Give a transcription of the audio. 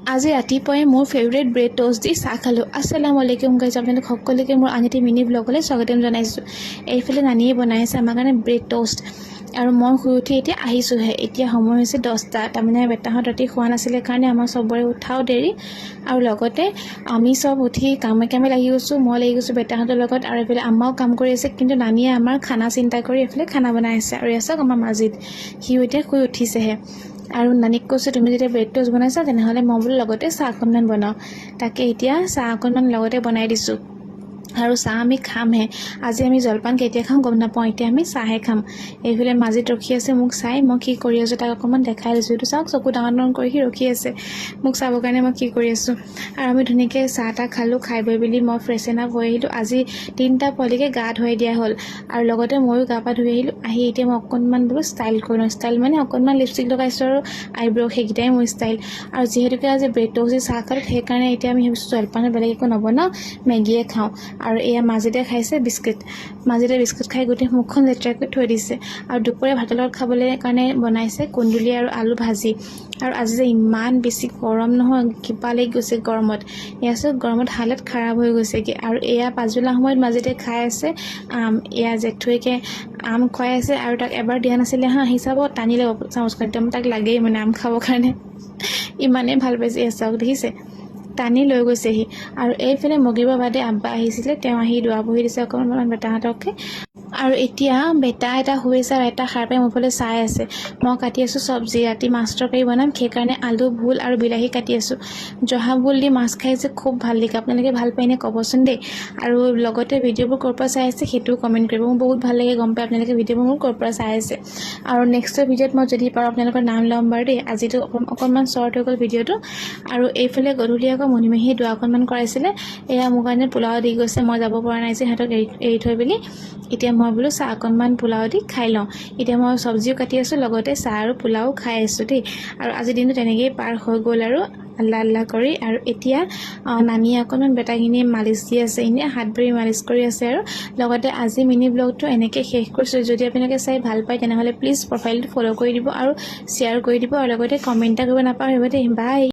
আজি ৰাতিপুৱাই মোৰ ফেভৰেট ব্ৰেড টোষ্ট দি চাহ খালোঁ। আসসালামু আলাইকুম গাইজ, আপোনালোক সকলোকে মোৰ আন এটি মিনি ব্লগলৈ স্বাগতম জনাইছোঁ। এইফালে নানিয়ে বনাইছে আমাৰ কাৰণে ব্ৰেড টোষ্ট আৰু মই শুই উঠি এতিয়া আহিছোঁহে। এতিয়া সময় হৈছে 10টা। তাৰমানে বেটাহঁত ৰাতি খোৱা নাছিলে কাৰণে আমাৰ চবৰে উঠাও দেৰি আৰু লগতে আমি চব উঠি কামে কামে লাগি গৈছোঁ। মই লাগি গৈছোঁ বেটাহঁতৰ লগত আৰু এইফালে আম্মাও কাম কৰি আছে, কিন্তু নানিয়ে আমাৰ খানা চিন্তা কৰি এইফালে খানা বনাই আছে। আৰু এয়া চাওক আমাৰ মাজিদ, সিও এতিয়া শুই উঠিছেহে। আৰু নানিক কৈছোঁ তুমি যেতিয়া ব্ৰেড টোষ্ট বনাইছা তেনেহ'লে মই বোলো লগতে চাহ অকণমান বনাওঁ। তাকে এতিয়া চাহ অকণমান লগতে বনাই দিছোঁ আৰু চাহ আমি খামহে। আজি আমি জলপান কেতিয়া খাম গম নাপাওঁ, এতিয়া আমি চাহে খাম। এইফালে মাজিদ ৰখি আছে মোক চাই, মই কি কৰি আছোঁ তাক অকণমান দেখাই দিছোঁ। এইটো চাওক, চকু ডাঙৰ ডাঙৰ কৰি সি ৰখি আছে মোক চাবৰ কাৰণে মই কি কৰি আছোঁ। আৰু আমি ধুনীয়াকৈ চাহ তাহ খালোঁ। খাই বৈ বুলি মই ফ্ৰেছন আপ হৈ আহিলোঁ। আজি 3টা পোৱালিকে গা ধুৱাই দিয়া হ'ল আৰু লগতে ময়ো গা পা ধুই আহিলোঁ। আহি এতিয়া মই অকণমান বোলো ষ্টাইল কৰি লওঁ। ষ্টাইল মানে অকণমান লিপষ্টিক লগাইছোঁ আৰু আইব্ৰ' সেইকেইটাই মোৰ ষ্টাইল। আৰু যিহেতুকে আজি ব্ৰেড টোষ্ট দি চাহ খালোঁ, সেইকাৰণে এতিয়া আমি ভাবিছোঁ জলপানত বেলেগ একো নবনাওঁ, মেগীয়ে খাওঁ। আৰু এয়া মাজিদে খাইছে বিস্কুট। মাজিদে বিস্কুট খাই গোটেই মুখখন লেতেৰা কৰি থৈ দিছে। আৰু দুপৰীয়া ভাতৰ লগত খাবলৈ কাৰণে বনাইছে কুন্দুলি আৰু আলু ভাজি। আৰু আজি যে ইমান বেছি গৰম নহয়, কিবা লাগি গৈছে গৰমত। এয়া চব গৰমত হালত খাৰাপ হৈ গৈছেগৈ। আৰু এয়া পাছবেলা সময়ত মাজিদে খাই আছে আম। এয়া জেঠুৱেকে আম খুৱাই আছে আৰু তাক এবাৰ দিয়া নাছিলে হা, সি চাব টানি ল'ব চামুচখন, একদম তাক লাগেই মানে আম খাবৰ কাৰণে, ইমানেই ভাল পাইছে। এয়া চাওক দেখিছে, টানি লৈ গৈছেহি। আৰু এইফালে মগিবৰ বাদে আব্বা আহিছিলে, তেওঁ আহি দুৱা বহি দিছে অকণমান বেটাহঁতকে। আৰু এতিয়া বেটা এটা শুই আছে আৰু এটা সাৰ পাই মোৰ ফালে চাই আছে। মই কাটি আছোঁ চব্জি, ৰাতি মাছ তৰকাৰী বনাম, সেইকাৰণে আলু ভোল আৰু বিলাহী কাটি আছোঁ। জহা ভোল দি মাছ খাই যে খুব ভাল লাগে, আপোনালোকে ভাল পায়নে ক'বচোন দেই। আৰু লগতে ভিডিঅ'বোৰ ক'ৰ পৰা চাই আছে সেইটোও কমেণ্ট কৰিব, মোৰ বহুত ভাল লাগে গম পাই আপোনালোকে ভিডিঅ'বোৰ মোৰ ক'ৰ পৰা চাই আছে। আৰু নেক্সটৰ ভিডিঅ'ত মই যদি পাৰোঁ আপোনালোকৰ নাম ল'ম বাৰু দেই। আজিতো অকণমান শ্বৰ্ট হৈ গ'ল ভিডিঅ'টো। আৰু এইফালে গধূলি আকৌ মণিমাহীয়ে দুৱা অকণমান কৰাইছিলে, এয়া মোৰ কাৰণে পোলাও দি গৈছে। মই যাব পৰা নাই যে সিহঁতক এৰি থৈ বুলি। এতিয়া মই বোলো চাহ অকণমান পোলাও দি খাই লওঁ। এতিয়া মই চব্জিও কাটি আছোঁ, লগতে চাহ আৰু পোলাও খাই আছোঁ দেই। আৰু আজিৰ দিনটো তেনেকৈয়ে পাৰ হৈ গ'ল আৰু আল্লাহ আল্লাহ কৰি। আৰু এতিয়া নানিয়ে অকণমান বেটাখিনিয়ে মালিচ দি আছে, এনেই হাত ভৰি মালিচ কৰি আছে। আৰু লগতে আজি মিনি ব্লগটো এনেকৈ শেষ কৰিছোঁ। যদি আপোনালোকে চাই ভাল পায় তেনেহ'লে প্লিজ প্ৰফাইলটো ফ'ল' কৰি দিব আৰু শ্বেয়াৰ কৰি দিব আৰু লগতে কমেণ্ট এটা কৰিব নাপাহৰিব দেই। বাই।